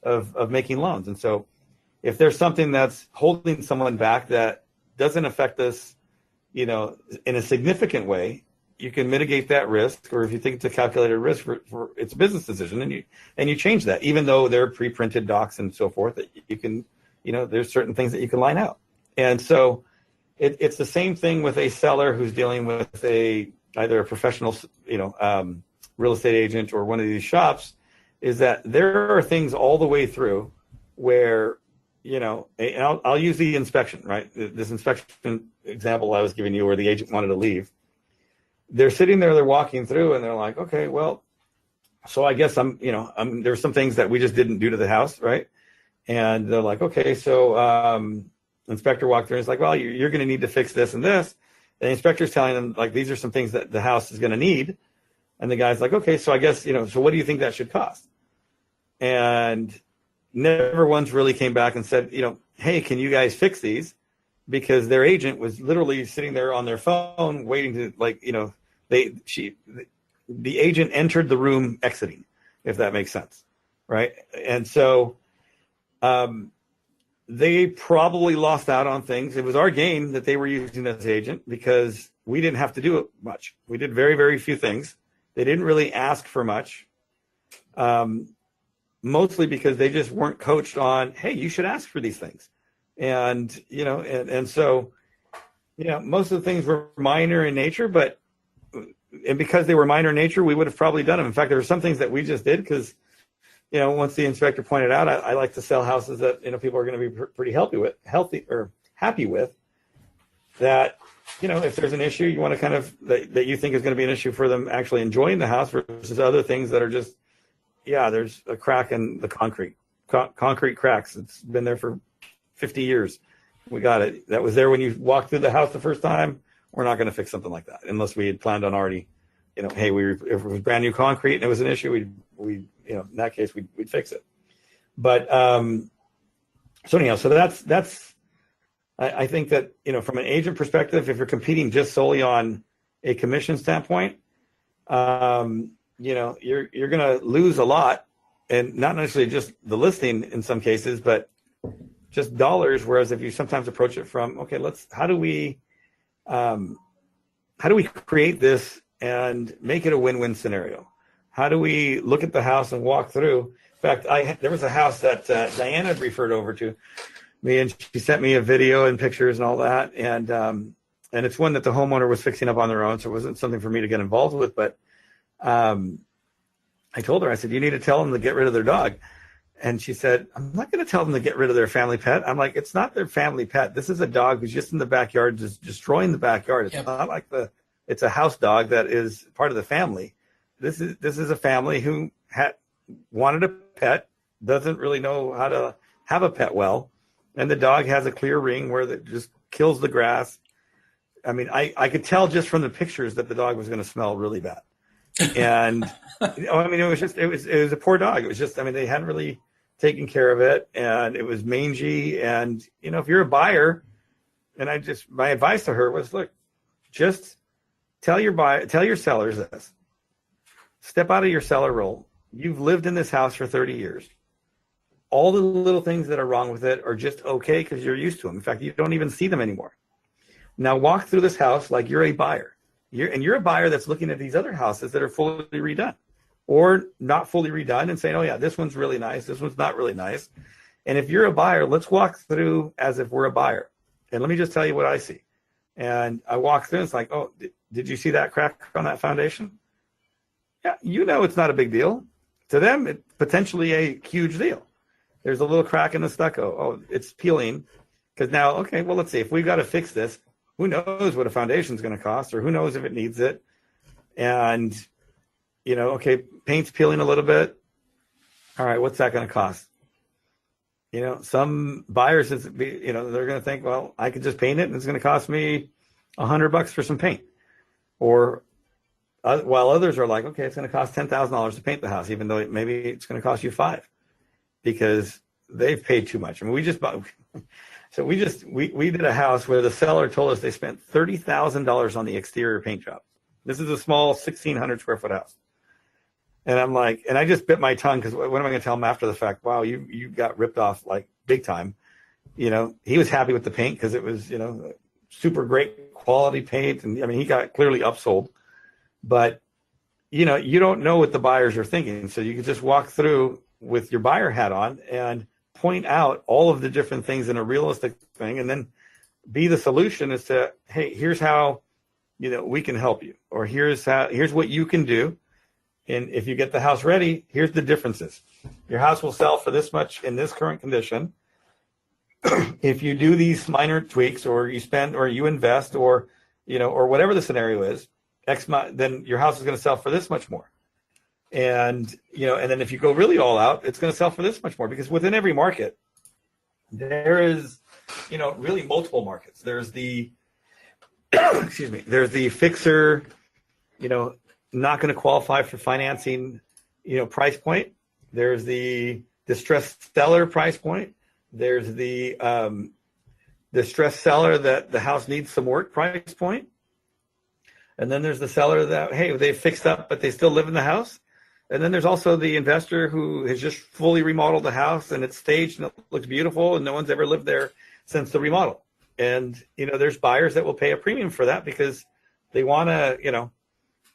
of making loans. And so if there's something that's holding someone back that doesn't affect us, in a significant way, you can mitigate that risk. Or if you think it's a calculated risk for it's a business decision, and you change that, even though they're pre-printed docs and so forth, that you can, there's certain things that you can line out. And so it's the same thing with a seller who's dealing with either a professional, real estate agent or one of these shops, is that there are things all the way through where, and I'll use the inspection, right? This inspection example I was giving you where the agent wanted to leave. They're sitting there, they're walking through, and they're like, okay, well, so I guess there's some things that we just didn't do to the house, right? And they're like, okay, so inspector walked through and it's like, well, you're going to need to fix this and this. And the inspector's telling them, like, these are some things that the house is going to need. And the guy's like, okay, so I guess, so what do you think that should cost? And never once really came back and said, hey, can you guys fix these? Because their agent was literally sitting there on their phone waiting to, the agent entered the room exiting, if that makes sense, right? And so they probably lost out on things. It was our gain that they were using as agent because we didn't have to do it much. We did very, very few things. They didn't really ask for much, mostly because they just weren't coached on, hey, you should ask for these things. And, so, most of the things were minor in nature, and because they were minor in nature, we would have probably done them. In fact, there were some things that we just did because, once the inspector pointed out, I like to sell houses that, people are going to be pretty happy with, that, if there's an issue you want to kind of, that you think is going to be an issue for them actually enjoying the house versus other things that are just, there's a crack in the concrete cracks. It's been there for 50 years. We got it. That was there when you walked through the house the first time. We're not going to fix something like that unless we had planned on already, hey, if it was brand new concrete and it was an issue, we in that case, we'd fix it. But so anyhow, so that's I think that, from an agent perspective, if you're competing just solely on a commission standpoint, you're going to lose a lot, and not necessarily just the listing in some cases, but just dollars. Whereas if you sometimes approach it from, okay, how do we create this and make it a win-win scenario? How do we look at the house and walk through? In fact, there was a house that Diana had referred over to me, and she sent me a video and pictures and all that. And it's one that the homeowner was fixing up on their own, so it wasn't something for me to get involved with. But I told her, I said, you need to tell them to get rid of their dog. And she said, I'm not going to tell them to get rid of their family pet. I'm like, it's not their family pet. This is a dog who's just in the backyard, just destroying the backyard. It's not like it's a house dog that is part of the family. This is a family who wanted a pet, doesn't really know how to have a pet well, and the dog has a clear ring where it just kills the grass. I mean, I could tell just from the pictures that the dog was going to smell really bad. And it was a poor dog. It was just, they hadn't really taken care of it, and it was mangy. And if you're a buyer, and my advice to her was, look, just tell your sellers this. Step out of your seller role. You've lived in this house for 30 years. All the little things that are wrong with it are just okay because you're used to them. In fact, you don't even see them anymore. Now walk through this house like you're a buyer. You're a buyer that's looking at these other houses that are fully redone or not fully redone and saying, oh yeah, this one's really nice. This one's not really nice. And if you're a buyer, let's walk through as if we're a buyer. And let me just tell you what I see. And I walk through and it's like, oh, did you see that crack on that foundation? Yeah, it's not a big deal. To them, it's potentially a huge deal. There's a little crack in the stucco. Oh, it's peeling. Because now, okay, well, let's see. If we've got to fix this, who knows what a foundation is going to cost, or who knows if it needs it. And, okay, paint's peeling a little bit. All right, what's that going to cost? Some buyers, they're going to think, well, I could just paint it and it's going to cost me $100 for some paint. Or while others are like, okay, it's going to cost $10,000 to paint the house, even though maybe it's going to cost you $5,000 because they've paid too much. We just bought. So we did a house where the seller told us they spent $30,000 on the exterior paint job. This is a small 1,600 square foot house. And I'm like, and I just bit my tongue because what am I going to tell him after the fact? Wow, you got ripped off like big time. He was happy with the paint because it was, super great quality paint. And I mean, he got clearly upsold, but you don't know what the buyers are thinking. So you can just walk through with your buyer hat on and point out all of the different things in a realistic thing, and then be the solution as to, hey, here's how, we can help you, or here's what you can do. And if you get the house ready, here's the differences. Your house will sell for this much in this current condition. If you do these minor tweaks, or you spend, or you invest, or, or whatever the scenario is, then your house is going to sell for this much more. And, and then if you go really all out, it's going to sell for this much more, because within every market, there is, really multiple markets. There's the, excuse me, there's the fixer, not going to qualify for financing, price point. There's the distressed seller price point. There's the distressed seller that the house needs some work price point. And then there's the seller that, hey, they fixed up, but they still live in the house. And then there's also the investor who has just fully remodeled the house and it's staged and it looks beautiful and no one's ever lived there since the remodel. And, there's buyers that will pay a premium for that because they want to,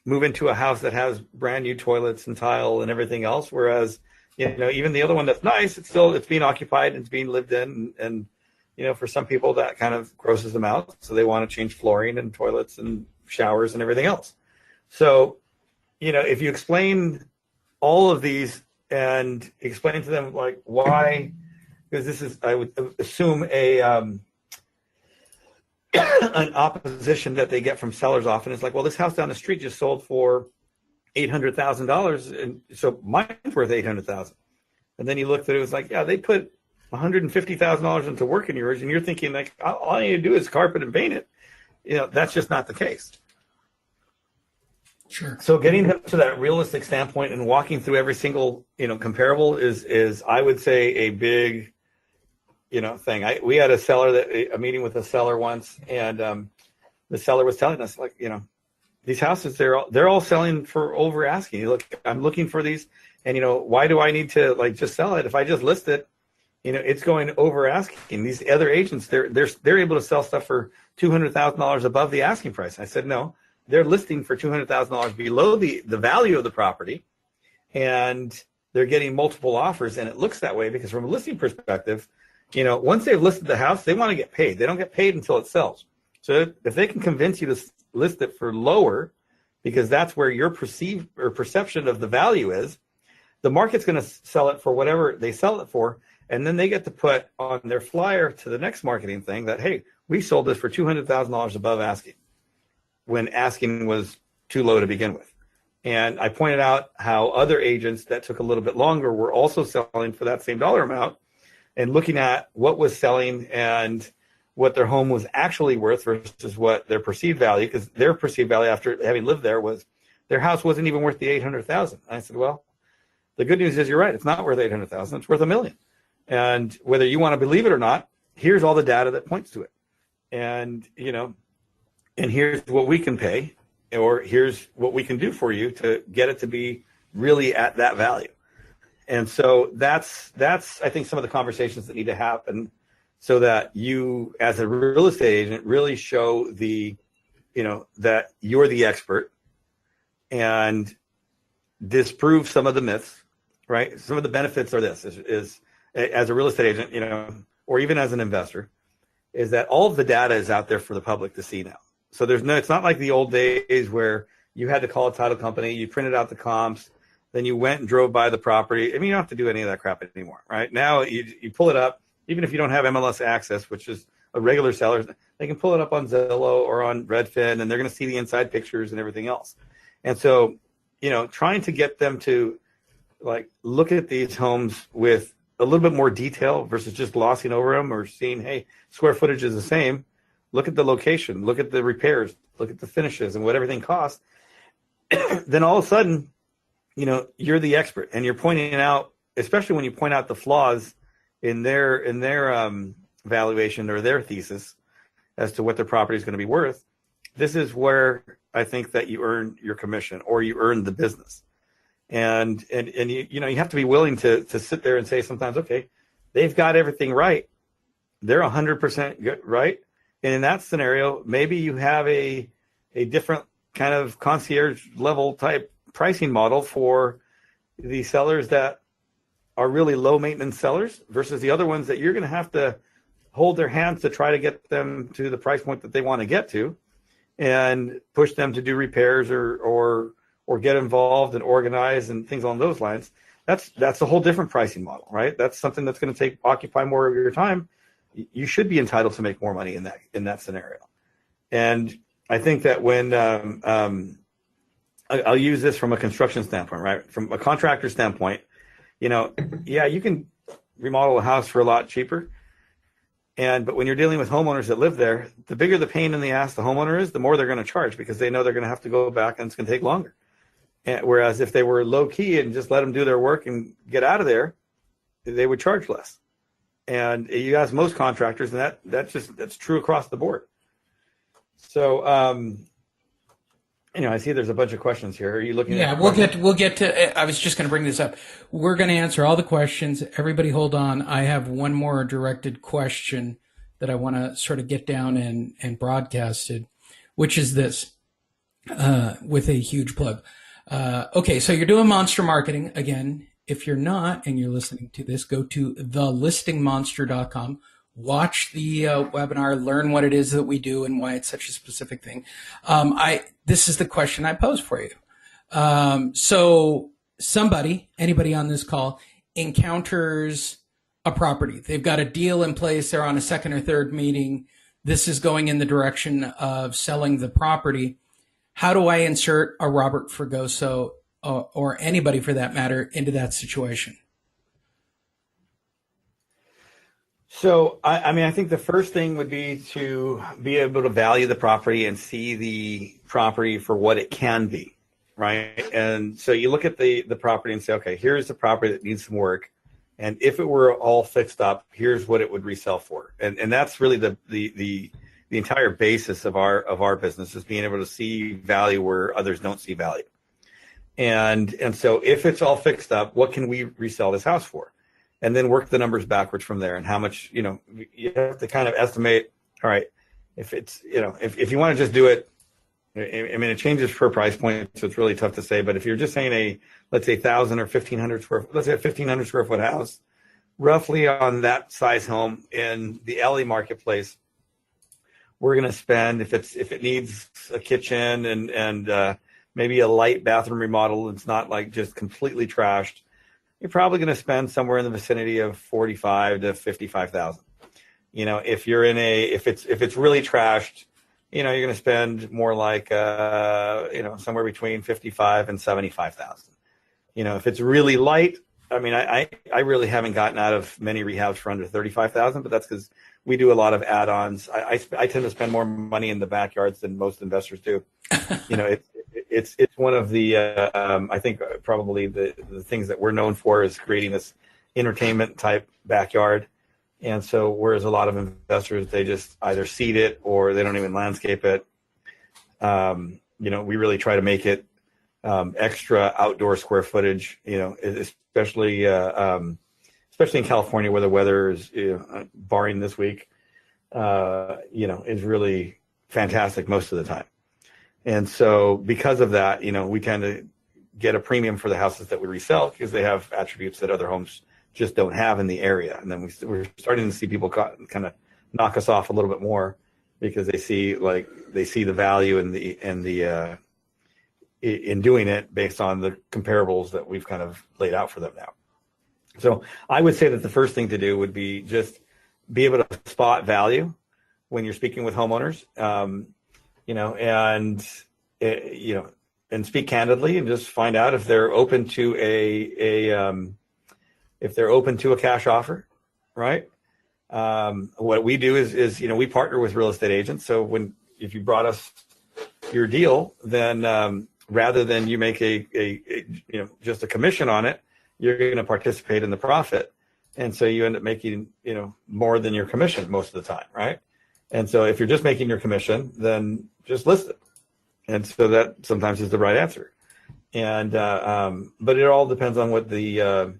move into a house that has brand new toilets and tile and everything else. Whereas, even the other one that's nice, it's being occupied and it's being lived in. And, for some people that kind of grosses them out. So they want to change flooring and toilets and showers and everything else. So, if you explain all of these and explain to them like why, because this is, I would assume, an opposition that they get from sellers often is like, well, this house down the street just sold for $800,000, and so mine's worth $800,000. And then you look through, it's like, yeah, they put $150,000 into work in yours, and you're thinking like, all you need to do is carpet and paint it. That's just not the case. Sure. So getting them to that realistic standpoint and walking through every single, comparable is I would say a big, thing. We had a meeting with a seller once, and the seller was telling us like, these houses, they're all selling for over asking. Look, I'm looking for these, and why do I need to like just sell it? If I just list it, it's going over asking. These other agents, they're able to sell stuff for $200,000 above the asking price. I said, no, they're listing for $200,000 below the value of the property, and they're getting multiple offers. And it looks that way because from a listing perspective, once they've listed the house, they want to get paid. They don't get paid until it sells. So if they can convince you to list it for lower, because that's where your perceived or perception of the value is, the market's going to sell it for whatever they sell it for. And then they get to put on their flyer to the next marketing thing that, hey, we sold this for $200,000 above asking, when asking was too low to begin with. And I pointed out how other agents that took a little bit longer were also selling for that same dollar amount, and looking at what was selling and what their home was actually worth versus what their perceived value, because their perceived value after having lived there was their house wasn't even worth the $800,000. I said, well, the good news is you're right. It's not worth $800,000. It's worth $1 million. And whether you want to believe it or not, here's all the data that points to it. And, and here's what we can pay, or here's what we can do for you to get it to be really at that value. And so that's I think some of the conversations that need to happen, so that you as a real estate agent really show that you're the expert and disprove some of the myths, right? Some of the benefits are this is as a real estate agent, or even as an investor, is that all of the data is out there for the public to see now. So it's not like the old days where you had to call a title company, you printed out the comps, then you went and drove by the property. I mean, you don't have to do any of that crap anymore, right? Now you pull it up, even if you don't have MLS access, which is a regular seller, they can pull it up on Zillow or on Redfin, and they're going to see the inside pictures and everything else. And so, trying to get them to like look at these homes with a little bit more detail versus just glossing over them or seeing, hey, square footage is the same. Look at the location, look at the repairs, look at the finishes and what everything costs. Then all of a sudden, you're the expert, and you're pointing out, especially when you point out the flaws in their valuation or their thesis as to what their property is going to be worth. This is where I think that you earn your commission, or you earn the business. And you know, you have to be willing to sit there and say sometimes, okay, they've got everything right. They're 100% right. And in that scenario, maybe you have a different kind of concierge level type pricing model for the sellers that are really low maintenance sellers versus the other ones that you're going to have to hold their hands to try to get them to the price point that they want to get to, and push them to do repairs or get involved and organize and things along those lines. That's a whole different pricing model, right? That's something that's going to occupy more of your time. You should be entitled to make more money in that scenario. And I think that when I'll use this from a construction standpoint, right? From a contractor standpoint, you know, yeah, you can remodel a house for a lot cheaper. But when you're dealing with homeowners that live there, the bigger the pain in the ass the homeowner is, the more they're going to charge, because they know they're going to have to go back and it's going to take longer. Whereas if they were low key and just let them do their work and get out of there, they would charge less. And you ask most contractors, and that's true across the board. So, you know, I see there's a bunch of questions here. Are you looking at? Yeah, we'll get to, I was just going to bring this up. We're going to answer all the questions. Everybody hold on. I have one more directed question that I want to sort of get down and broadcasted, which is this, with a huge plug. Okay, so you're doing monster marketing. Again, if you're not and you're listening to this, go to thelistingmonster.com. Watch the webinar, learn what it is that we do and why it's such a specific thing. This is the question I pose for you. So anybody on this call encounters a property. They've got a deal in place. They're on a second or third meeting. This is going in the direction of selling the property. How do I insert a Robert Fragoso or anybody for that matter into that situation? So, I mean, I think the first thing would be to be able to value the property and see the property for what it can be, right? And so you look at the property and say, okay, here's the property that needs some work. And if it were all fixed up, here's what it would resell for. And that's really the entire basis of our business, is being able to see value where others don't see value. And so if it's all fixed up, what can we resell this house for? And then work the numbers backwards from there, and how much, you know, you have to kind of estimate, all right, if it's, you know, if you want to just do it, I mean, it changes per price point, so it's really tough to say, but if you're just saying let's say 1,000 or 1,500 let's say a 1,500 square foot house, roughly on that size home in the LA marketplace, we're going to spend, if it needs a kitchen and maybe a light bathroom remodel, it's not like just completely trashed, you're probably going to spend somewhere in the vicinity of $45,000 to $55,000. You know, if it's really trashed, you know, you're going to spend more like you know, somewhere between $55,000 and $75,000. You know, if it's really light, I mean, I really haven't gotten out of many rehabs for under $35,000, but that's because we do a lot of add-ons. I tend to spend more money in the backyards than most investors do. You know, it's one of the I think probably the things that we're known for is creating this entertainment type backyard. And so whereas a lot of investors, they just either seed it or they don't even landscape it. You know, we really try to make it extra outdoor square footage, you know, especially in California, where the weather is, you know, barring this week, you know, is really fantastic most of the time. And so because of that, you know, we tend to get a premium for the houses that we resell because they have attributes that other homes just don't have in the area. And then we're starting to see people kind of knock us off a little bit more because they see the value in doing it based on the comparables that we've kind of laid out for them now. So I would say that the first thing to do would be just be able to spot value when you're speaking with homeowners, you know, and you know, and speak candidly and just find out if they're open to a cash offer, right? What we do is you know, we partner with real estate agents. So if you brought us your deal, then rather than you make a you know, just a commission on it, you're going to participate in the profit. And so you end up making, you know, more than your commission most of the time, right? And so if you're just making your commission, then just list it. And so that sometimes is the right answer. And but it all depends on what the